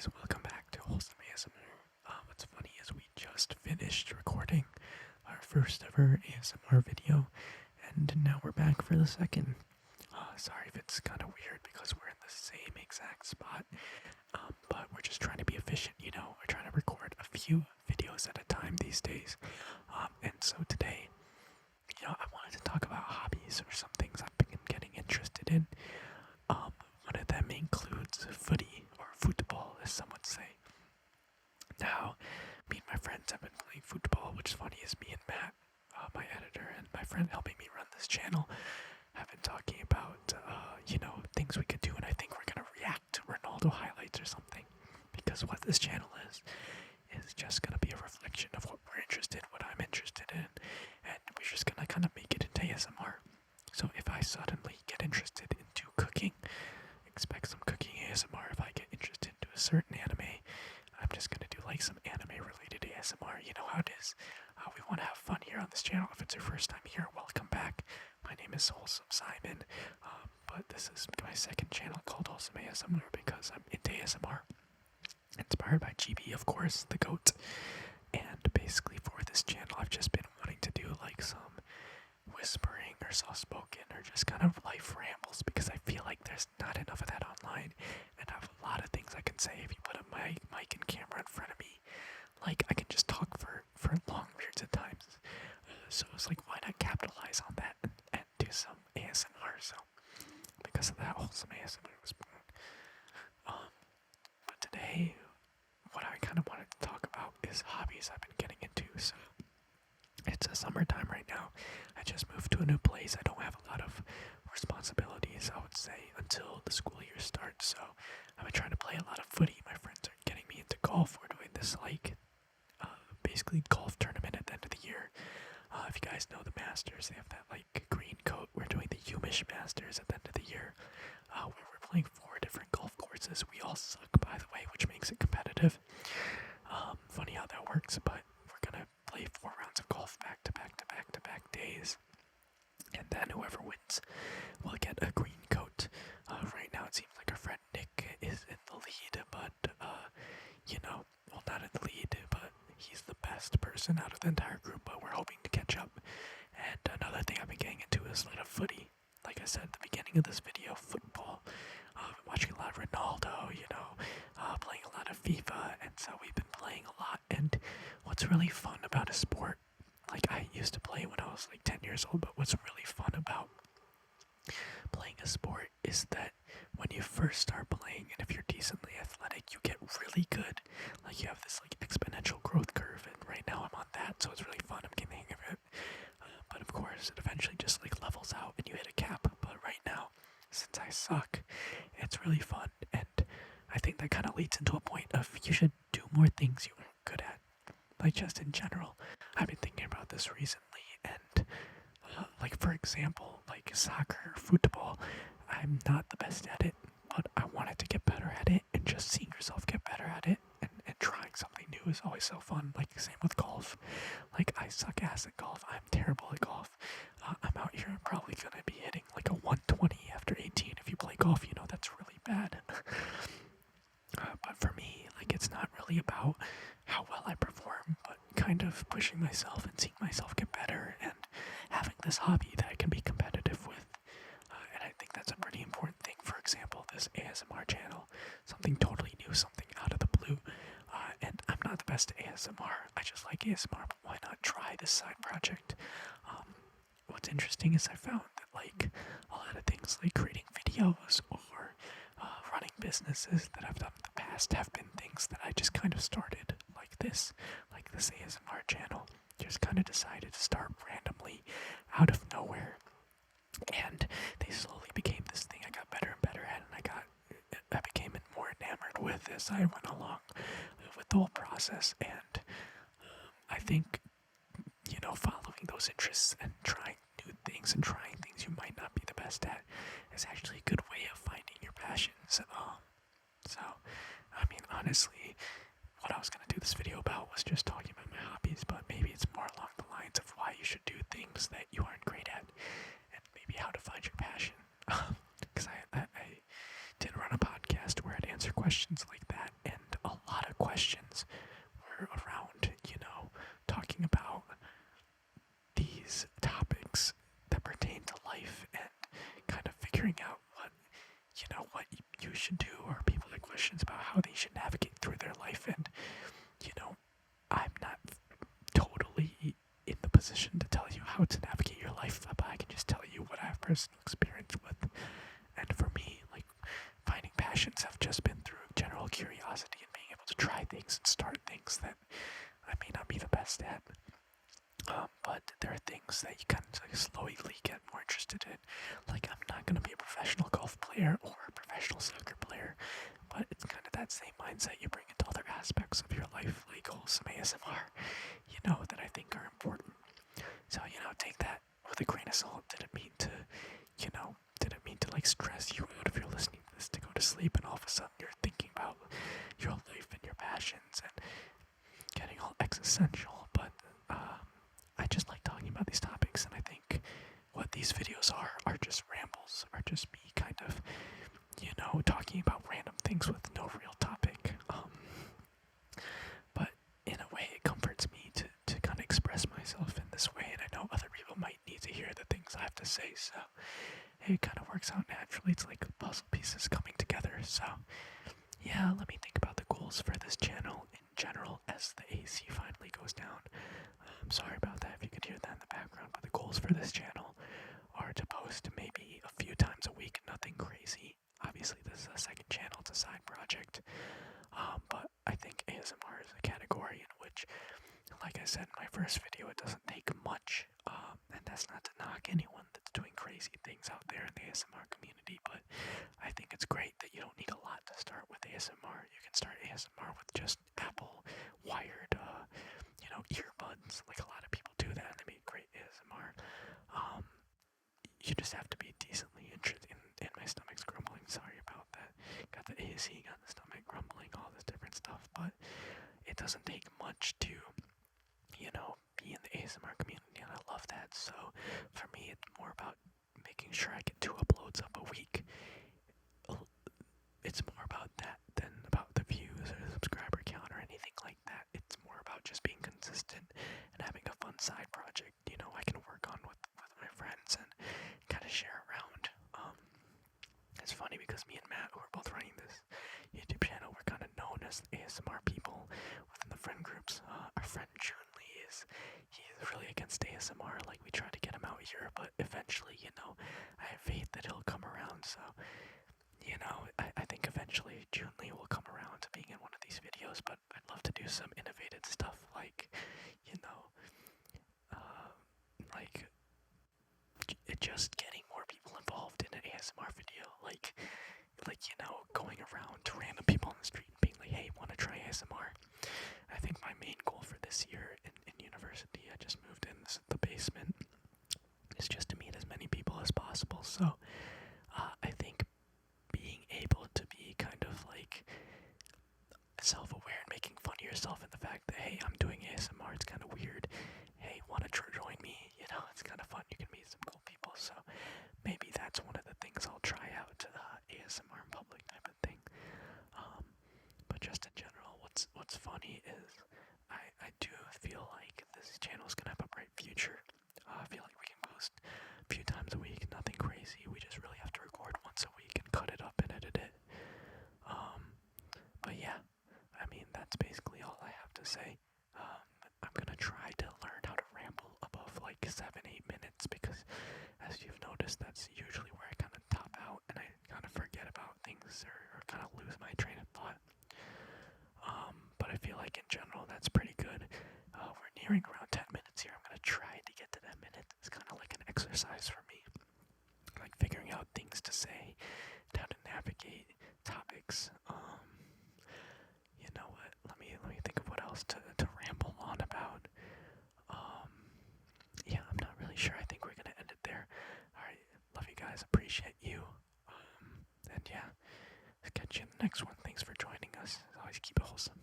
guys, welcome back to Wholesome ASMR. What's funny is we just finished recording our first ever ASMR video, and now we're back for the second. Sorry if it's kind of weird because we're in the same exact spot, but we're just trying to be efficient, We're trying to record a few videos at a time these days. And so today, I wanted to talk about hobbies or some things I've been getting interested in. One of them includes footy, or football, as some would say. Now, me and my friends have been playing football, which is funny is me and Matt, my editor, and my friend helping me run this channel, have been talking about, things we could do, and I think we're going to react to Ronaldo highlights or something, because what this channel is just going to be a reflection of what we're interested in, what I'm interested in, and we're just going to kind of make it into ASMR. So if I suddenly get interested into cooking, expect some cooking ASMR. If I get interested into a certain anime, I'm just gonna do like some anime related ASMR. You know how it is. We want to have fun here on this channel. If it's your first time here, welcome back. My name is Wholesome Simon, but this is my second channel called Wholesome ASMR because I'm into ASMR. Inspired by GB, of course, the GOAT. And basically for this channel, I've just been wanting to do like some whispering or soft-spoken or just kind of life rambles because I feel like there's not enough of that online, and I have a lot of things I can say if you put a mic and camera in front of me. Like, I can just talk for long periods of times. So it's like, why not capitalize on that and do some ASMR? So because of that, Wholesome ASMR was born. But today, what I kind of wanted to talk about is hobbies I've been getting into. So it's a summertime right now. I just moved to a new place. I don't have a lot of responsibilities, I would say, until the school year starts. So I've been trying to play a lot of footy. My friends are getting me into golf. We're doing this basically golf tournament at the end of the year. If you guys know the Masters, they have that green coat. We're doing the Umish Masters at the end of the year, where we're playing 4 different golf courses. We all suck, by the way, which makes it competitive. Funny how that works, but we're gonna play 4 rounds of golf back to back to back to back days, and then whoever wins will get a green coat. Right now it seems like our friend Nick is in the lead, but not in the lead, but he's the best person out of the entire group, but we're hoping to catch up. And another thing I've been getting into is a lot of footy. Like I said at the beginning of this video, football. I've been watching a lot of Ronaldo, playing a lot of FIFA, and so we've been playing a lot. And what's really fun about a sport, like I used to play when I was 10 years old, but what's really fun about playing a sport is that when you first start playing, and if you're decently athletic, you get really good. Like you have this exponential growth curve, and right now I'm on that, so it's really fun. I'm getting the hang of it. But of course, it eventually just levels out and you hit a cap. But right now, since I suck, it's really fun, and I think that kind of leads into a point of you should do more things you aren't good at. Just in general, I've been thinking about this recently, and for example, soccer or football, I'm not the best at it, but I wanted to get better at it, and just seeing yourself get better at it and trying something new is always so fun. Same with golf. I suck ass at golf. I'm terrible at golf. I'm out here, I'm probably gonna be hitting a 120 after 18. If you play golf, that's really bad. But for me, it's not really about how well I perform, but kind of pushing myself and seeing myself get better and having this hobby that I can be competitive with. And I think that's a pretty important thing. For example, this ASMR channel, something totally new, something out of the blue. And I'm not the best at ASMR. I just like ASMR, but why not try this side project? What's interesting is I found that a lot of things like creating videos or running businesses that I've done in the past have been things that I just kind of started like this ASMR channel. Just kind of decided to start randomly out of nowhere, and they slowly became this thing I got better and better at, and I became more enamored with as I went along with the whole process. And I think following those interests and trying new things and trying things you might not be the best at is actually a good way of finding your passions. So, I mean, honestly, what I was going to do this video about was just talking about my hobbies, but maybe it's more along the lines of why you should do things that you aren't great at, and maybe how to find your passion. Because I did run a podcast where I'd answer questions like that, and figuring out what you should do, or people have questions about how they should navigate through their life. And I'm not totally in the position to tell you how to navigate your life, but I can just tell you what I have personal experience with. And for me, like, finding passions have just been through general curiosity and being able to try things and start things that I may not be the best at. But there are things that you kind of like slowly get more interested in. Like, I'm not going to be a professional golf player or a professional soccer player, but it's kind of that same mindset you bring into other aspects of your life, like wholesome ASMR, that I think are important. So, take that with a grain of salt. Didn't mean to like stress you out if you're listening to this to go to sleep and all of a sudden you're thinking about your life and your passions and getting all existential. But I just like talking about these topics, and I think what these videos are just rambles, are just me kind of, talking about random things with no real topic. But in a way, it comforts me to kind of express myself in this way, and I know other people might need to hear the things I have to say, so it kind of works out naturally. It's like puzzle pieces coming together. So yeah, let me think about the goals for this channel in general as the AC finally goes down. I'm sorry about that if you could hear that in the background, but the goals for this channel are to post maybe a few times a week, nothing crazy. Obviously, this is a second channel, it's a side project, but I think ASMR is a category in which, like I said in my first video, it doesn't take much, and that's not to knock anyone that's doing crazy things out there in the ASMR community, but I think it's great that you don't need a lot to start with ASMR. You can start ASMR with just Apple wired, earbuds. Like, a lot of people do that, and they make great ASMR. You just have to be decently interested in my stomach's grumbling. Sorry about that. Got the AC, got the stomach grumbling, all this different stuff, but it doesn't take much to, be in the ASMR community, and I love that. So for me, it's more about making sure I get 2 uploads up a week. It's more about that than about the views or the subscriber count or anything like that. It's more about just being consistent and having a fun side project, I can work on with my friends and kind of share around. It's funny because me and Matt, who are both running this YouTube channel, we're kind of known as ASMR people within the friend groups. Our friend he's really against ASMR. Like, we try to get him out here, but eventually, I have faith that he'll come around. So, I think eventually Junli will come around to being in one of these videos, but I'd love to do some innovative stuff like, like just getting more people involved in an ASMR video, like going around to random people on the street and being like, hey, want to try ASMR? I think my main goal for this year in university, I just moved in, this is the basement, is just to meet as many people as possible. So I think being able to be kind of like self-aware and making fun of yourself in the fact that, hey, I'm doing ASMR, it's kind of weird, hey, want to join me, it's kind of fun, you can meet some cool people. So maybe that's one of the things I'll try out, ASMR in public type of thing. But just in general, what's funny is I do feel like this channel's gonna have a bright future. I feel like we can post a few times a week, nothing crazy. We just really have to record once a week and cut it up and edit it. But yeah, I mean, that's basically all I have to say. I'm gonna try to learn how to ramble above like 7-8 minutes, because as you've noticed, that's usually where I kind of top out and I kind of forget about things or kind of lose my train of thought. But I feel like in general that's pretty good. We're nearing around 10 minutes here. I'm gonna try to get to that minute. It's kind of like an exercise for me, like figuring out things to say, how to navigate topics. You know what? Let me think of what else to ramble on about. Yeah, I'm not really sure. I think we're gonna end it there. Alright, love you guys, appreciate you. And yeah, catch you in the next one. Thanks for joining us. Always keep it wholesome.